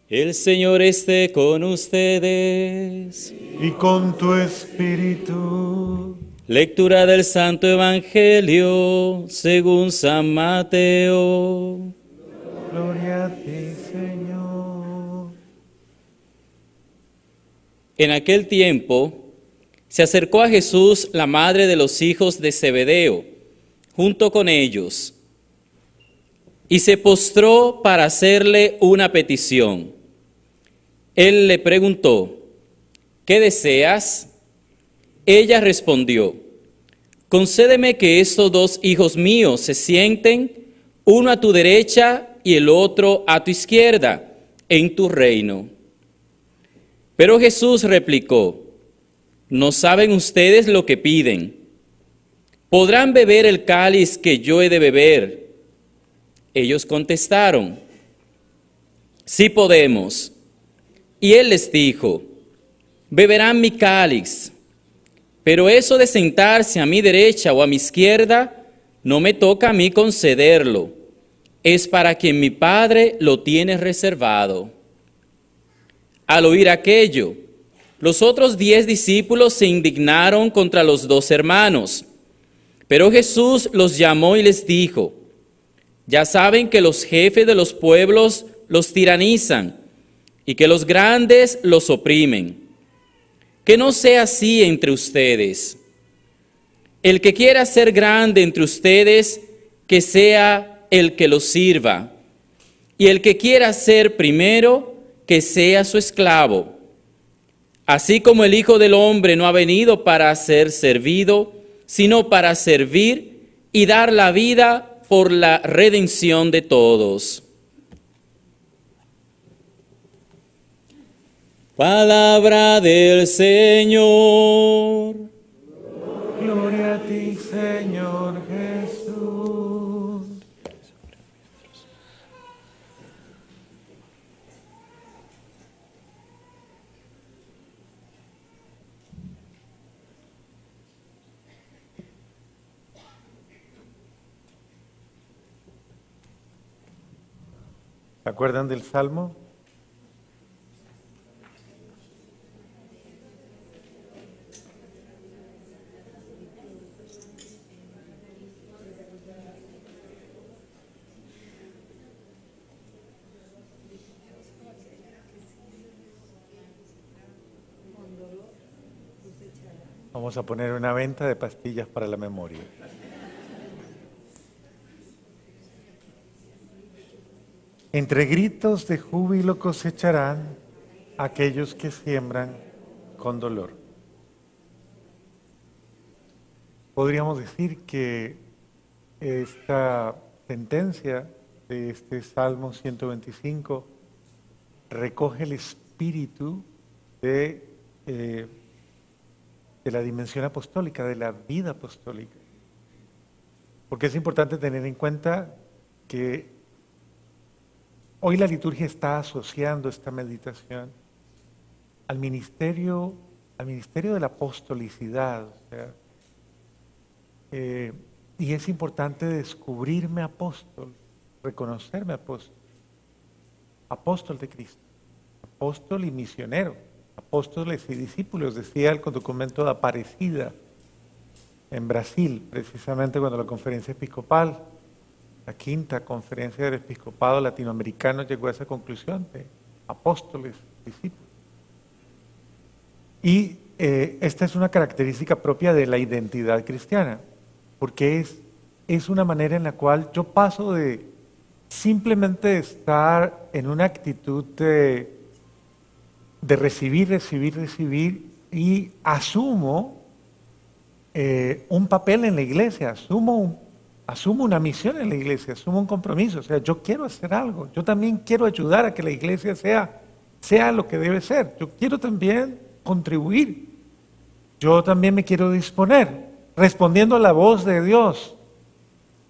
El Señor esté con ustedes. Y con tu espíritu. Lectura del Santo Evangelio según San Mateo. Gloria a ti, Señor. En aquel tiempo se acercó a Jesús la madre de los hijos de Zebedeo, junto con ellos, y se postró para hacerle una petición. Él le preguntó: ¿qué deseas? Ella respondió: concédeme que estos dos hijos míos se sienten, uno a tu derecha y el otro a tu izquierda, en tu reino. Pero Jesús replicó: ¿no saben ustedes lo que piden? ¿Podrán beber el cáliz que yo he de beber? Ellos contestaron: sí podemos. Y él les dijo: beberán mi cáliz, pero eso de sentarse a mi derecha o a mi izquierda no me toca a mí concederlo, es para quien mi Padre lo tiene reservado. Al oír aquello, los otros 10 discípulos se indignaron contra los 2 hermanos, pero Jesús los llamó y les dijo: ya saben que los jefes de los pueblos los tiranizan y que los grandes los oprimen. Que no sea así entre ustedes. El que quiera ser grande entre ustedes, que sea el que los sirva. Y el que quiera ser primero, que sea su esclavo. Así como el Hijo del Hombre no ha venido para ser servido, sino para servir y dar la vida por la redención de todos. Palabra del Señor. Gloria a ti, Señor Jesús. ¿Se acuerdan del Salmo? Vamos a poner una venta de pastillas para la memoria. Entre gritos de júbilo cosecharán aquellos que siembran con dolor. Podríamos decir que esta sentencia de este Salmo 125 recoge el espíritu de la dimensión apostólica, de la vida apostólica. Porque es importante tener en cuenta que hoy la liturgia está asociando esta meditación al ministerio de la apostolicidad. O sea, y es importante descubrirme apóstol, reconocerme apóstol, apóstol de Cristo, apóstol y misionero, apóstoles y discípulos, decía el documento de Aparecida en Brasil, precisamente cuando la conferencia episcopal, la quinta conferencia del episcopado latinoamericano, llegó a esa conclusión de apóstoles, discípulos. Y esta es una característica propia de la identidad cristiana, porque es una manera en la cual yo paso de simplemente estar en una actitud de recibir y asumo un papel en la iglesia, asumo una misión en la iglesia, asumo un compromiso. O sea, yo quiero hacer algo, yo también quiero ayudar a que la iglesia sea lo que debe ser. Yo quiero también contribuir, yo también me quiero disponer, respondiendo a la voz de Dios,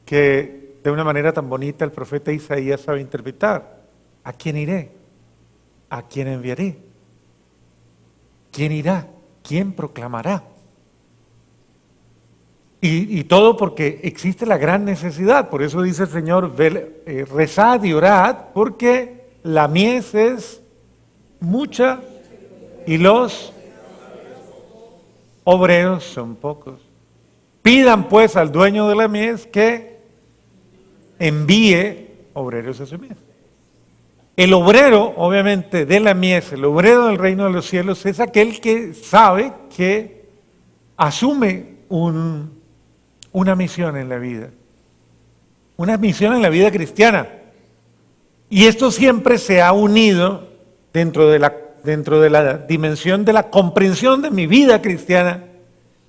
que de una manera tan bonita el profeta Isaías sabe interpretar. ¿A quién iré? ¿A quién enviaré? ¿Quién irá? ¿Quién proclamará? Y todo porque existe la gran necesidad. Por eso dice el Señor, rezad y orad, porque la mies es mucha y los obreros son pocos. Pidan pues al dueño de la mies que envíe obreros a su mies. El obrero, obviamente, de la mies, el obrero del reino de los cielos, es aquel que sabe que asume una misión en la vida. Una misión en la vida cristiana. Y esto siempre se ha unido dentro de la dimensión de la comprensión de mi vida cristiana.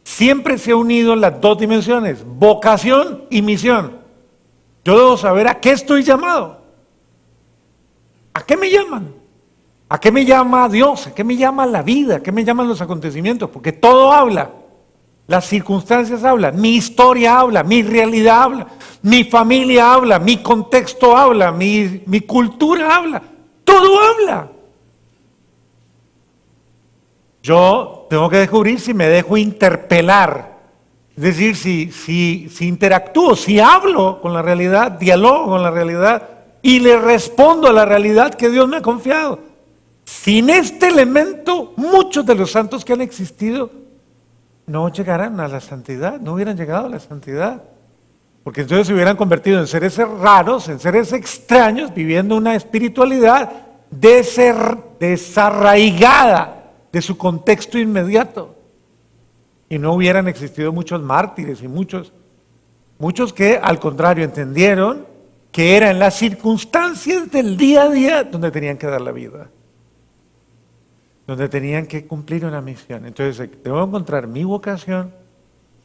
Siempre se ha unido las dos dimensiones, vocación y misión. Yo debo saber a qué estoy llamado. ¿A qué me llaman? ¿A qué me llama Dios? ¿A qué me llama la vida? ¿A qué me llaman los acontecimientos? Porque todo habla. Las circunstancias hablan, mi historia habla, mi realidad habla, mi familia habla, mi contexto habla, mi cultura habla, todo habla. Yo tengo que descubrir si me dejo interpelar, es decir, si interactúo, si hablo con la realidad, dialogo con la realidad y le respondo a la realidad que Dios me ha confiado. Sin este elemento, muchos de los santos que han existido no llegaran a la santidad, no hubieran llegado a la santidad. Porque entonces se hubieran convertido en seres raros, en seres extraños, viviendo una espiritualidad desarraigada de su contexto inmediato. Y no hubieran existido muchos mártires y muchos que al contrario entendieron que era en las circunstancias del día a día donde tenían que dar la vida, donde tenían que cumplir una misión. Entonces, debo encontrar mi vocación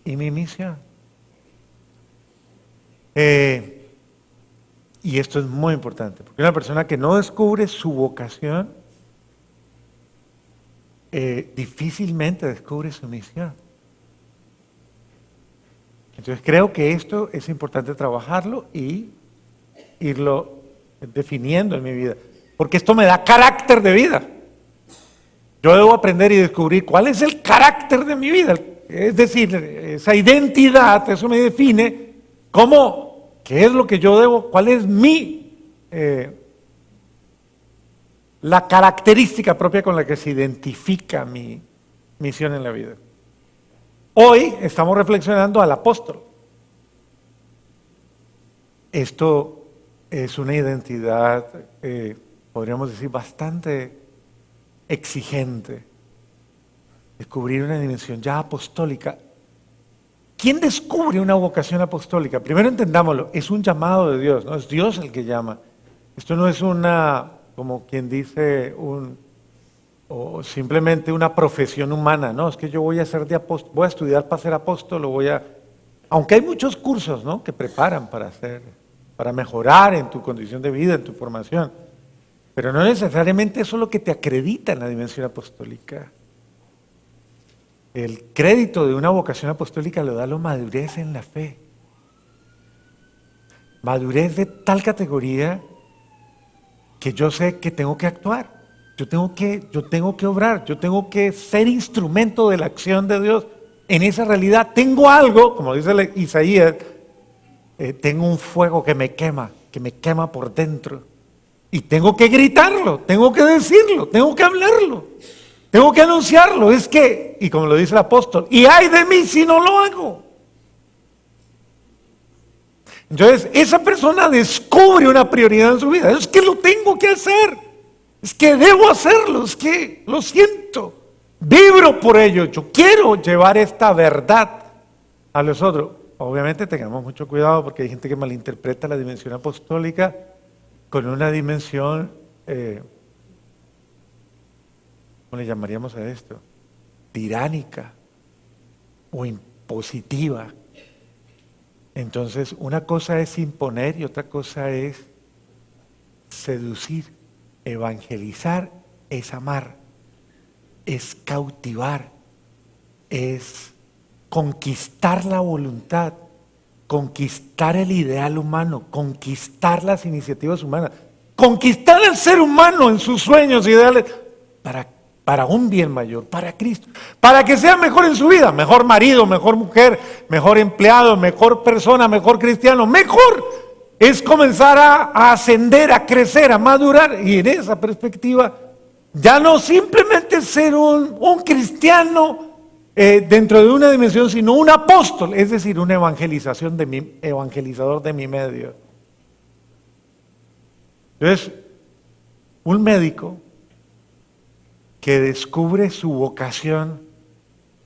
y mi misión. Y esto es muy importante, porque una persona que no descubre su vocación, difícilmente descubre su misión. Entonces, creo que esto es importante trabajarlo y irlo definiendo en mi vida, porque esto me da carácter de vida. Yo debo aprender y descubrir cuál es el carácter de mi vida. Es decir, esa identidad, eso me define qué es lo que yo debo, cuál es la característica propia con la que se identifica mi misión en la vida. Hoy estamos reflexionando al apóstol. Esto es una identidad, podríamos decir, bastante exigente, descubrir una dimensión ya apostólica. ¿Quién descubre una vocación apostólica? Primero entendámoslo, es un llamado de Dios, ¿no? Es Dios el que llama. Esto no es como quien dice, o simplemente una profesión humana, no, es que yo voy a ser voy a estudiar para ser apóstol, aunque hay muchos cursos, ¿no?, que preparan para mejorar en tu condición de vida, en tu formación. Pero no necesariamente eso es lo que te acredita en la dimensión apostólica. El crédito de una vocación apostólica lo da la madurez en la fe. Madurez de tal categoría que yo sé que tengo que actuar, yo tengo que obrar, yo tengo que ser instrumento de la acción de Dios en esa realidad. Tengo algo, como dice Isaías, tengo un fuego que me quema por dentro. Y tengo que gritarlo, tengo que decirlo, tengo que hablarlo, tengo que anunciarlo. Y como lo dice el apóstol, y ay de mí si no lo hago. Entonces, esa persona descubre una prioridad en su vida. Es que lo tengo que hacer, es que debo hacerlo, es que lo siento, vibro por ello, yo quiero llevar esta verdad a los otros. Obviamente tengamos mucho cuidado porque hay gente que malinterpreta la dimensión apostólica con una dimensión, ¿cómo le llamaríamos a esto? Tiránica o impositiva. Entonces, una cosa es imponer y otra cosa es seducir. Evangelizar es amar, es cautivar, es conquistar la voluntad, conquistar el ideal humano, conquistar las iniciativas humanas, conquistar al ser humano en sus sueños, ideales, para un bien mayor, para Cristo, para que sea mejor en su vida, mejor marido, mejor mujer, mejor empleado, mejor persona, mejor cristiano, mejor. Es comenzar a ascender, a crecer, a madurar, y en esa perspectiva Ya no simplemente ser un cristiano dentro de una dimensión, sino un apóstol, es decir, un evangelizador de mi medio. Entonces, un médico que descubre su vocación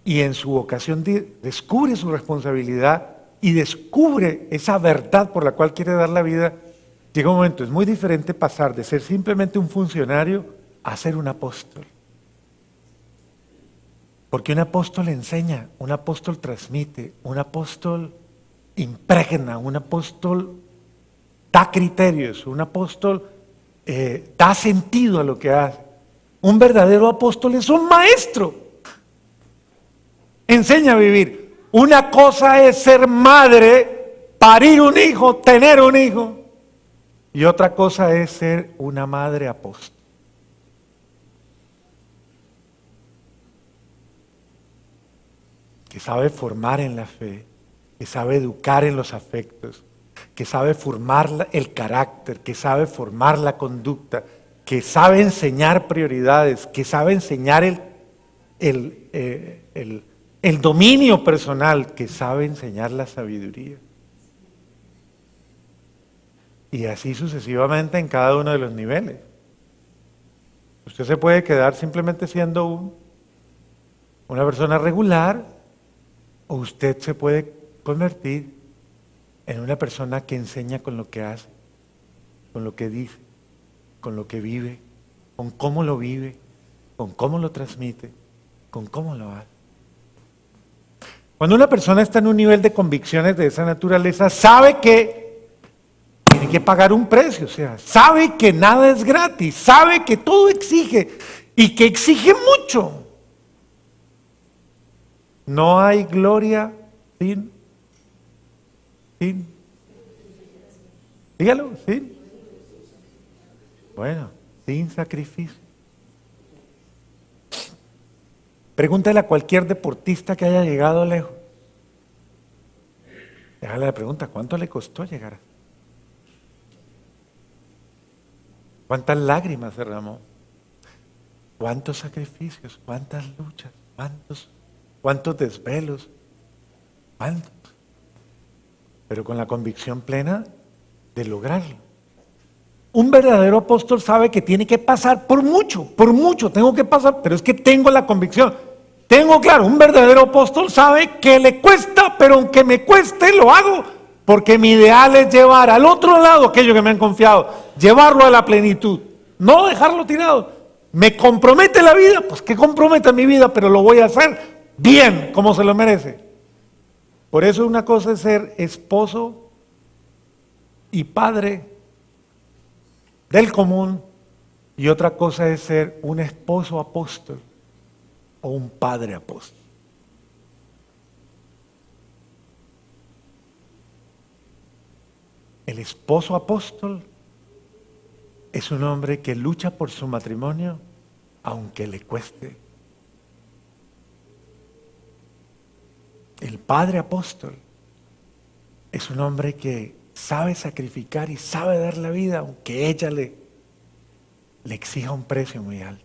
y en su vocación descubre su responsabilidad y descubre esa verdad por la cual quiere dar la vida, llega un momento, es muy diferente pasar de ser simplemente un funcionario a ser un apóstol. Porque un apóstol enseña, un apóstol transmite, un apóstol impregna, un apóstol da criterios, un apóstol da sentido a lo que hace. Un verdadero apóstol es un maestro. Enseña a vivir. Una cosa es ser madre, parir un hijo, tener un hijo. Y otra cosa es ser una madre apóstol. Que sabe formar en la fe, que sabe educar en los afectos, que sabe formar el carácter, que sabe formar la conducta, que sabe enseñar prioridades, que sabe enseñar el dominio personal, que sabe enseñar la sabiduría. Y así sucesivamente en cada uno de los niveles. Usted se puede quedar simplemente siendo una persona regular, o usted se puede convertir en una persona que enseña con lo que hace, con lo que dice, con lo que vive, con cómo lo vive, con cómo lo transmite, con cómo lo hace. Cuando una persona está en un nivel de convicciones de esa naturaleza, sabe que tiene que pagar un precio, o sea, sabe que nada es gratis, sabe que todo exige y que exige mucho. No hay gloria sin, dígalo, sin sacrificio. Pregúntale a cualquier deportista que haya llegado lejos. Déjale la pregunta, ¿cuánto le costó llegar? ¿Cuántas lágrimas derramó? ¿Cuántos sacrificios? ¿Cuántas luchas? ¿Cuántos desvelos? ¿Cuántos? Pero con la convicción plena de lograrlo. Un verdadero apóstol sabe que tiene que pasar por mucho, tengo que pasar, pero es que tengo la convicción. Tengo claro, un verdadero apóstol sabe que le cuesta, pero aunque me cueste, lo hago, porque mi ideal es llevar al otro lado aquello que me han confiado, llevarlo a la plenitud, no dejarlo tirado. ¿Me compromete la vida? Pues que comprometa mi vida, pero lo voy a hacer bien, como se lo merece. Por eso una cosa es ser esposo y padre del común, y otra cosa es ser un esposo apóstol o un padre apóstol. El esposo apóstol es un hombre que lucha por su matrimonio aunque le cueste. El padre apóstol es un hombre que sabe sacrificar y sabe dar la vida aunque ella le exija un precio muy alto.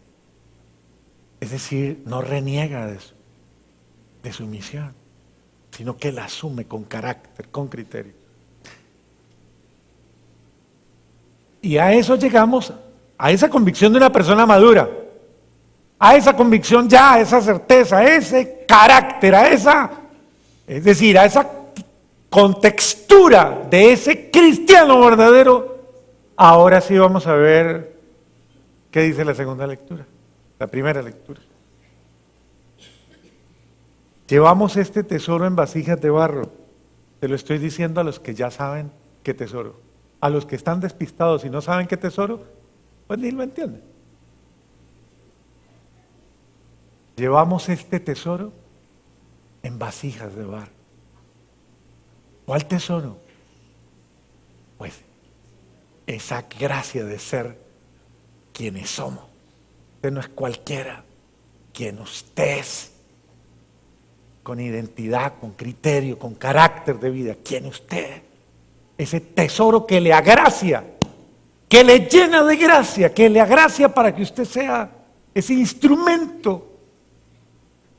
Es decir, no reniega de su misión, sino que la asume con carácter, con criterio. Y a eso llegamos, a esa convicción de una persona madura, a esa convicción ya, a esa certeza, a ese carácter, es decir, a esa contextura de ese cristiano verdadero. Ahora sí vamos a ver qué dice la segunda lectura, la primera lectura. Llevamos este tesoro en vasijas de barro. Te lo estoy diciendo a los que ya saben qué tesoro. A los que están despistados y no saben qué tesoro, pues ni lo entienden. Llevamos este tesoro en vasijas de barro. ¿Cuál tesoro? Pues esa gracia de ser quienes somos. Usted no es cualquiera, quien usted es, con identidad, con criterio, con carácter de vida, quien usted es. Ese tesoro que le agracia, que le llena de gracia, que le agracia para que usted sea es instrumento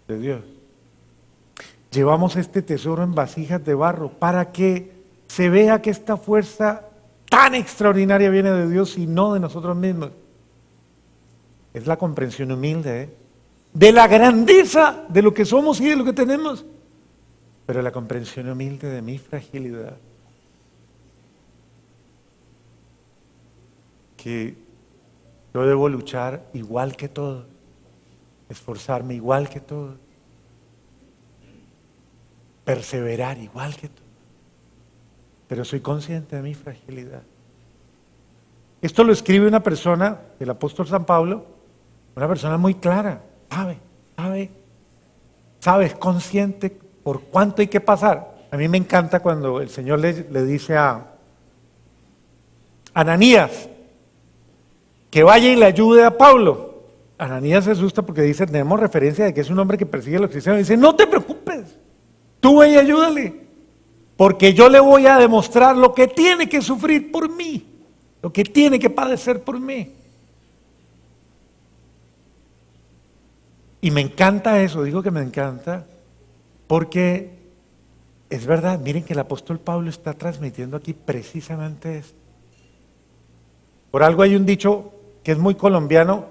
de Dios. Llevamos este tesoro en vasijas de barro para que se vea que esta fuerza tan extraordinaria viene de Dios y no de nosotros mismos. Es la comprensión humilde, de la grandeza de lo que somos y de lo que tenemos, pero la comprensión humilde de mi fragilidad. Que yo debo luchar igual que todos, esforzarme igual que todos, perseverar igual que todos, pero soy consciente de mi fragilidad. Esto lo escribe una persona, el apóstol San Pablo, una persona muy clara, sabe, es consciente por cuánto hay que pasar. A mí me encanta cuando el Señor le dice a Ananías que vaya y le ayude a Pablo. Ananías se asusta porque dice, tenemos referencia de que es un hombre que persigue a los cristianos. Dice, no te preocupes, tú ve y ayúdale, porque yo le voy a demostrar lo que tiene que sufrir por mí, lo que tiene que padecer por mí. Y me encanta eso, digo que me encanta, porque es verdad, miren que el apóstol Pablo está transmitiendo aquí precisamente esto. Por algo hay un dicho que es muy colombiano,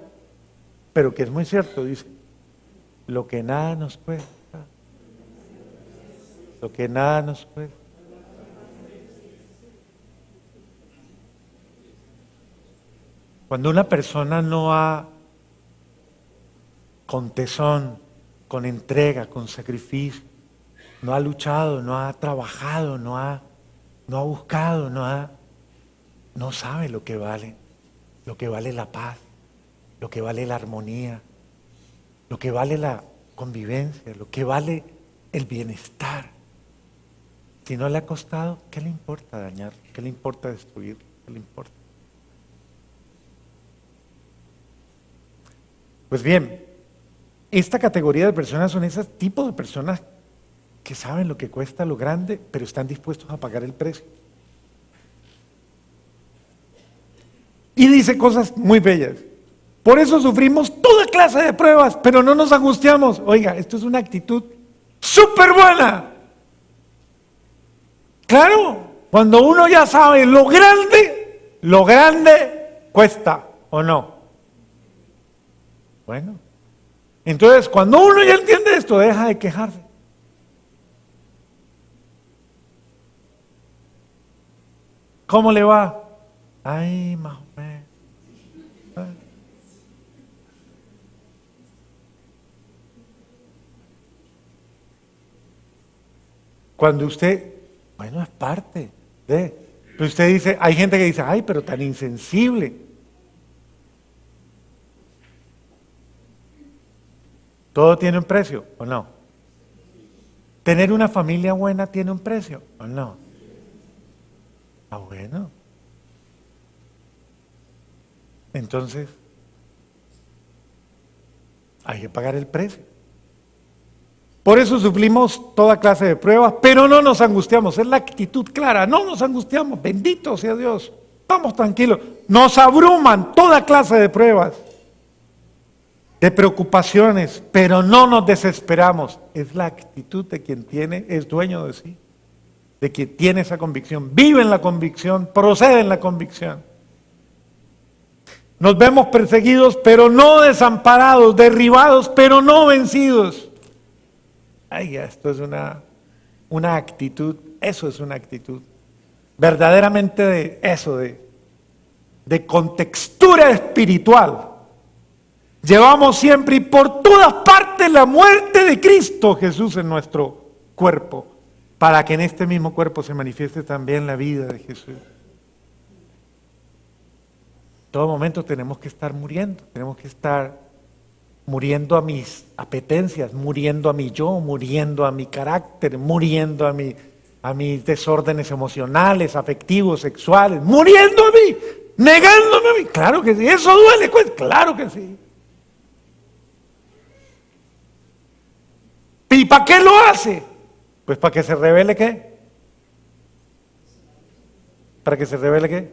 pero que es muy cierto, dice, lo que nada nos cuesta, lo que nada nos cuesta. Cuando una persona no ha, con tesón, con entrega, con sacrificio, no ha luchado, no ha trabajado, no ha buscado, no sabe lo que vale la paz, lo que vale la armonía, lo que vale la convivencia, lo que vale el bienestar. Si no le ha costado, ¿qué le importa dañar? ¿Qué le importa destruir? ¿Qué le importa? Pues bien, esta categoría de personas son ese tipo de personas que saben lo que cuesta lo grande, pero están dispuestos a pagar el precio. Y dice cosas muy bellas. Por eso sufrimos toda clase de pruebas, pero no nos angustiamos. Oiga, esto es una actitud súper buena. Claro, cuando uno ya sabe lo grande cuesta, ¿o no? Bueno, entonces cuando uno ya entiende esto, deja de quejarse. ¿Cómo le va? Ay, más o menos. Cuando usted, bueno, es parte de, pero usted dice, hay gente que dice, ay, pero tan insensible. ¿Todo tiene un precio o no? ¿Tener una familia buena tiene un precio o no? Ah, bueno. Entonces, hay que pagar el precio. Por eso sufrimos toda clase de pruebas, pero no nos angustiamos. Es la actitud clara, no nos angustiamos. Bendito sea Dios. Vamos tranquilos. Nos abruman toda clase de pruebas, de preocupaciones, pero no nos desesperamos. Es la actitud de quien es dueño de sí, de quien tiene esa convicción, vive en la convicción, procede en la convicción. Nos vemos perseguidos, pero no desamparados, derribados, pero no vencidos. Ay, esto es una actitud, eso es una actitud, verdaderamente de contextura espiritual. Llevamos siempre y por todas partes la muerte de Cristo Jesús en nuestro cuerpo, para que en este mismo cuerpo se manifieste también la vida de Jesús. En todo momento tenemos que estar muriendo, tenemos que estar muriendo a mis apetencias, muriendo a mi yo, muriendo a mi carácter, muriendo a mis desórdenes emocionales, afectivos, sexuales, muriendo a mí, negándome a mí. Claro que sí, eso duele, pues, claro que sí. ¿Y para qué lo hace? Pues para que se revele ¿qué? ¿Para que se revele qué?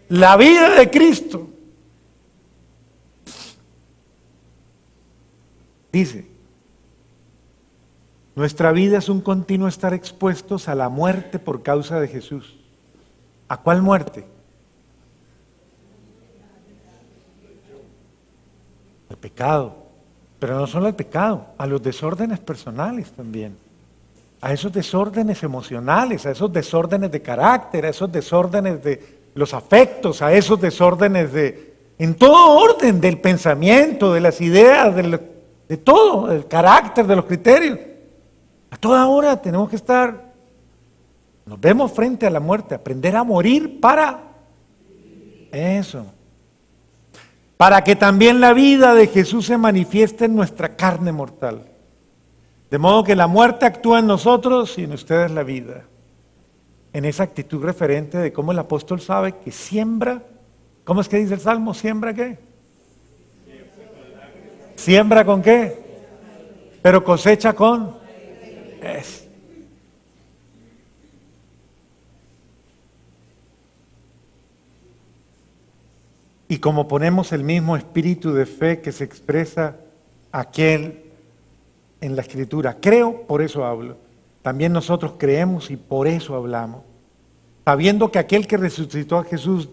La vida de Cristo. Dice, nuestra vida es un continuo estar expuestos a la muerte por causa de Jesús. ¿A cuál muerte? Al pecado. Pero no solo al pecado, a los desórdenes personales también. A esos desórdenes emocionales, a esos desórdenes de carácter, a esos desórdenes de los afectos, a esos desórdenes en todo orden del pensamiento, de las ideas, de todo, del carácter, de los criterios. A toda hora tenemos que estar, nos vemos frente a la muerte, aprender a morir para eso. Para que también la vida de Jesús se manifieste en nuestra carne mortal. De modo que la muerte actúa en nosotros y en ustedes la vida. En esa actitud referente de cómo el apóstol sabe que siembra, ¿cómo es que dice el Salmo? ¿Siembra qué? ¿Siembra con qué? Pero cosecha con... Es. Y como ponemos el mismo espíritu de fe que se expresa aquel en la Escritura, creo, por eso hablo. También nosotros creemos y por eso hablamos. Sabiendo que aquel que resucitó a Jesús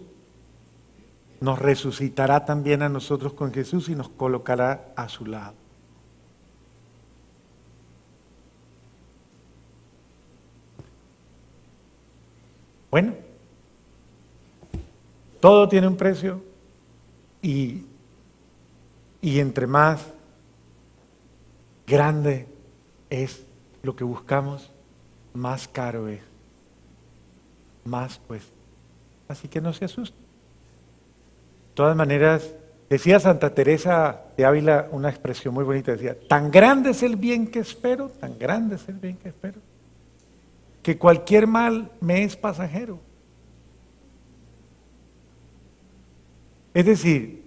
nos resucitará también a nosotros con Jesús y nos colocará a su lado. Bueno, todo tiene un precio y entre más grande es lo que buscamos, más caro es, más cuesta. Así que no se asusten. De todas maneras, decía Santa Teresa de Ávila una expresión muy bonita, decía, tan grande es el bien que espero, tan grande es el bien que espero, que cualquier mal me es pasajero. Es decir,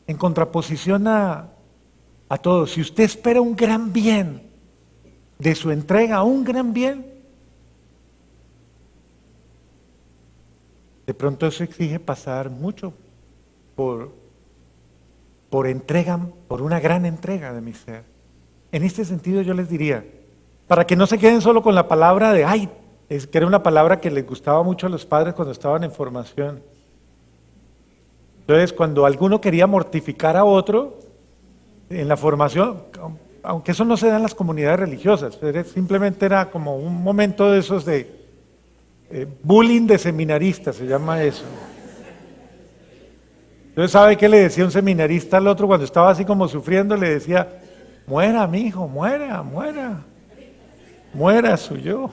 en contraposición a todo, si usted espera un gran bien de su entrega, un gran bien, de pronto eso exige pasar mucho por entrega, por una gran entrega de mi ser. En este sentido yo les diría, para que no se queden solo con la palabra de ay, es que era una palabra que les gustaba mucho a los padres cuando estaban en formación. Entonces, cuando alguno quería mortificar a otro en la formación, aunque eso no se da en las comunidades religiosas, simplemente era como un momento de esos de bullying de seminaristas, se llama eso. Entonces, ¿sabe qué le decía un seminarista al otro cuando estaba así como sufriendo? Le decía, muera, mi hijo, muera, muera, muera su yo.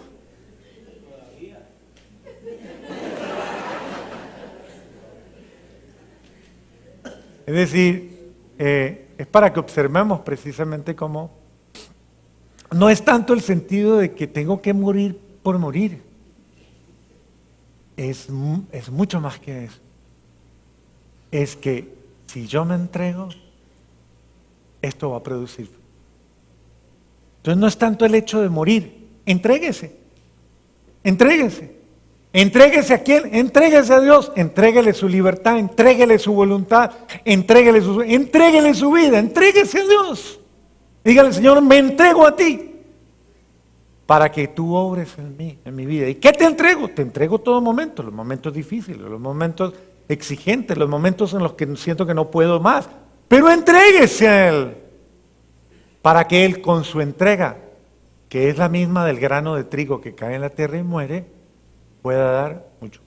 Es decir, es para que observemos precisamente cómo no es tanto el sentido de que tengo que morir por morir, es mucho más que eso. Es que si yo me entrego, esto va a producir. Entonces no es tanto el hecho de morir, entréguese, entréguese. Entréguese a quién, entréguese a Dios, entréguele su libertad, entréguele su voluntad, entréguele su vida, entréguese a Dios. Dígale, Señor, me entrego a ti para que tú obres en mí, en mi vida. ¿Y qué te entrego? Te entrego todo momento, los momentos difíciles, los momentos exigentes, los momentos en los que siento que no puedo más. Pero entréguese a Él para que Él con su entrega, que es la misma del grano de trigo que cae en la tierra y muere, pueda dar mucho.